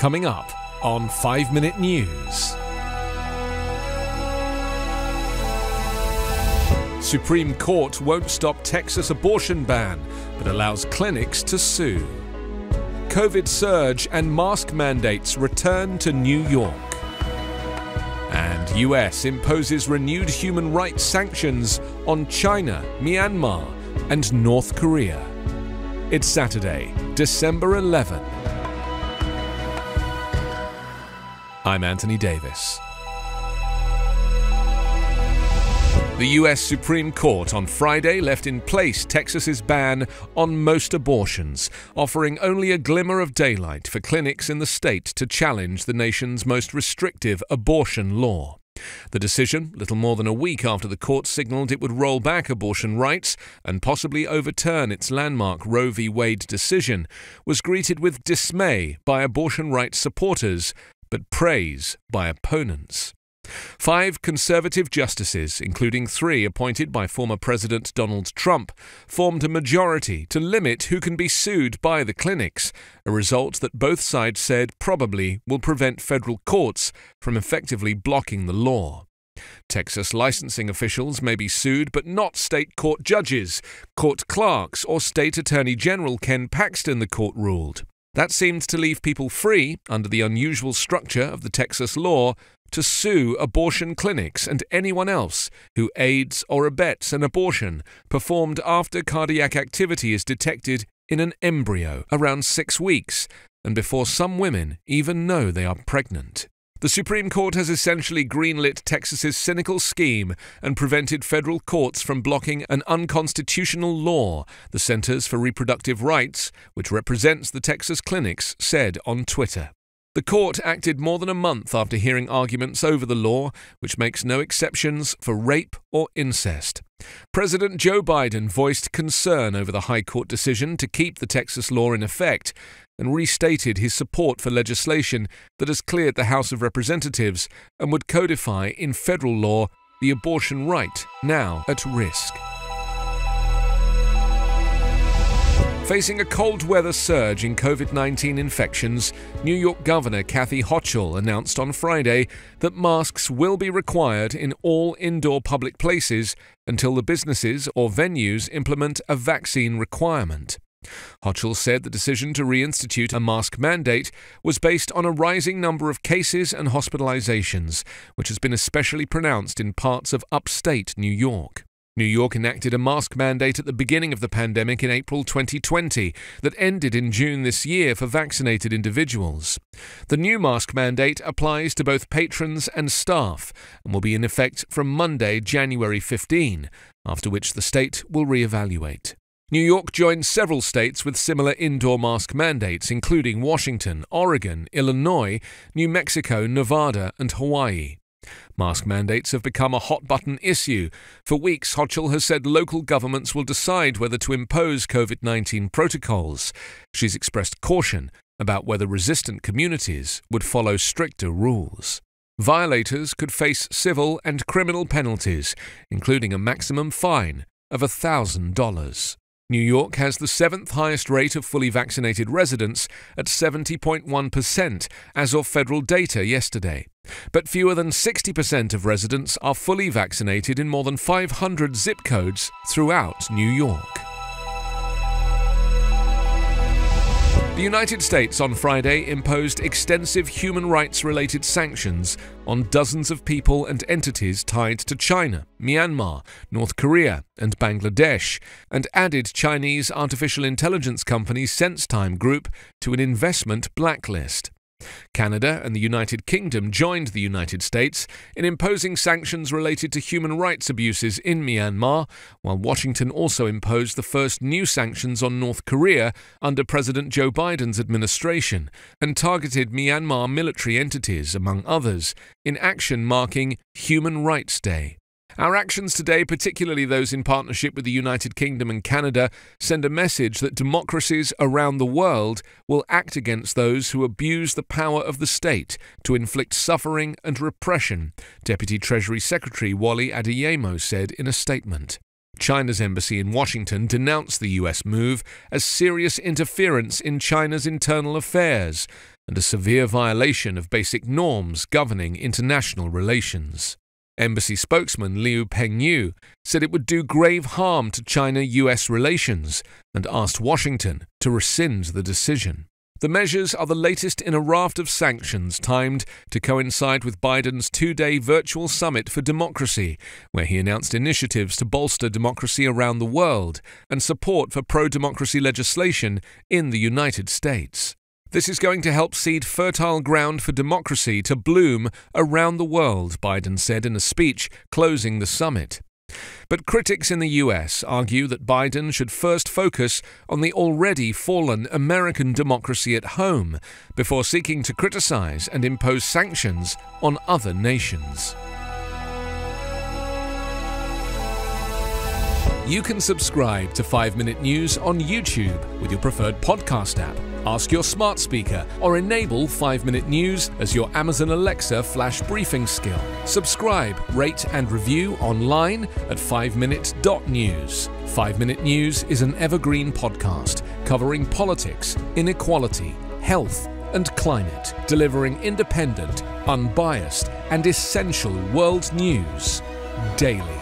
Coming up on 5 Minute News. Supreme Court won't stop Texas abortion ban, but allows clinics to sue. COVID surge and mask mandates return to New York. And US imposes renewed human rights sanctions on China, Myanmar and North Korea. It's Saturday, December 11. I'm Anthony Davis. The US Supreme Court on Friday left in place Texas's ban on most abortions, offering only a glimmer of daylight for clinics in the state to challenge the nation's most restrictive abortion law. The decision, little more than a week after the court signaled it would roll back abortion rights and possibly overturn its landmark Roe v. Wade decision, was greeted with dismay by abortion rights supporters, but praise by opponents. 5 conservative justices, including 3 appointed by former President Donald Trump, formed a majority to limit who can be sued by the clinics, a result that both sides said probably will prevent federal courts from effectively blocking the law. Texas licensing officials may be sued, but not state court judges, court clerks, or State Attorney General Ken Paxton, the court ruled. That seemed to leave people free, under the unusual structure of the Texas law, to sue abortion clinics and anyone else who aids or abets an abortion performed after cardiac activity is detected in an embryo around 6 weeks and before some women even know they are pregnant. The Supreme Court has essentially greenlit Texas's cynical scheme and prevented federal courts from blocking an unconstitutional law, the Centers for Reproductive Rights, which represents the Texas clinics, said on Twitter. The court acted more than a month after hearing arguments over the law, which makes no exceptions for rape or incest. President Joe Biden voiced concern over the High Court decision to keep the Texas law in effect and restated his support for legislation that has cleared the House of Representatives and would codify in federal law the abortion right now at risk. Facing a cold weather surge in COVID-19 infections, New York Governor Kathy Hochul announced on Friday that masks will be required in all indoor public places until the businesses or venues implement a vaccine requirement. Hochul said the decision to reinstitute a mask mandate was based on a rising number of cases and hospitalizations, which has been especially pronounced in parts of upstate New York. New York enacted a mask mandate at the beginning of the pandemic in April 2020 that ended in June this year for vaccinated individuals. The new mask mandate applies to both patrons and staff and will be in effect from Monday, January 15, after which the state will reevaluate. New York joined several states with similar indoor mask mandates, including Washington, Oregon, Illinois, New Mexico, Nevada, and Hawaii. Mask mandates have become a hot-button issue. For weeks, Hochul has said local governments will decide whether to impose COVID-19 protocols. She's expressed caution about whether resistant communities would follow stricter rules. Violators could face civil and criminal penalties, including a maximum fine of $1,000. New York has the 7th highest rate of fully vaccinated residents at 70.1% as of federal data yesterday. But fewer than 60% of residents are fully vaccinated in more than 500 zip codes throughout New York. The United States on Friday imposed extensive human rights-related sanctions on dozens of people and entities tied to China, Myanmar, North Korea, and Bangladesh, and added Chinese artificial intelligence company SenseTime Group to an investment blacklist. Canada and the United Kingdom joined the United States in imposing sanctions related to human rights abuses in Myanmar, while Washington also imposed the first new sanctions on North Korea under President Joe Biden's administration and targeted Myanmar military entities, among others, in action marking Human Rights Day. Our actions today, particularly those in partnership with the United Kingdom and Canada, send a message that democracies around the world will act against those who abuse the power of the state to inflict suffering and repression, Deputy Treasury Secretary Wally Adeyemo said in a statement. China's embassy in Washington denounced the U.S. move as serious interference in China's internal affairs and a severe violation of basic norms governing international relations. Embassy spokesman Liu Pengyu said it would do grave harm to China-US relations and asked Washington to rescind the decision. The measures are the latest in a raft of sanctions timed to coincide with Biden's two-day virtual summit for democracy, where he announced initiatives to bolster democracy around the world and support for pro-democracy legislation in the United States. This is going to help seed fertile ground for democracy to bloom around the world, Biden said in a speech closing the summit. But critics in the US argue that Biden should first focus on the already fallen American democracy at home before seeking to criticize and impose sanctions on other nations. You can subscribe to 5-Minute News on YouTube with your preferred podcast app. Ask your smart speaker or enable 5-Minute News as your Amazon Alexa flash briefing skill. Subscribe, rate and review online at 5minute.news. 5-Minute News is an Evergreen podcast covering politics, inequality, health and climate, delivering independent, unbiased and essential world news daily.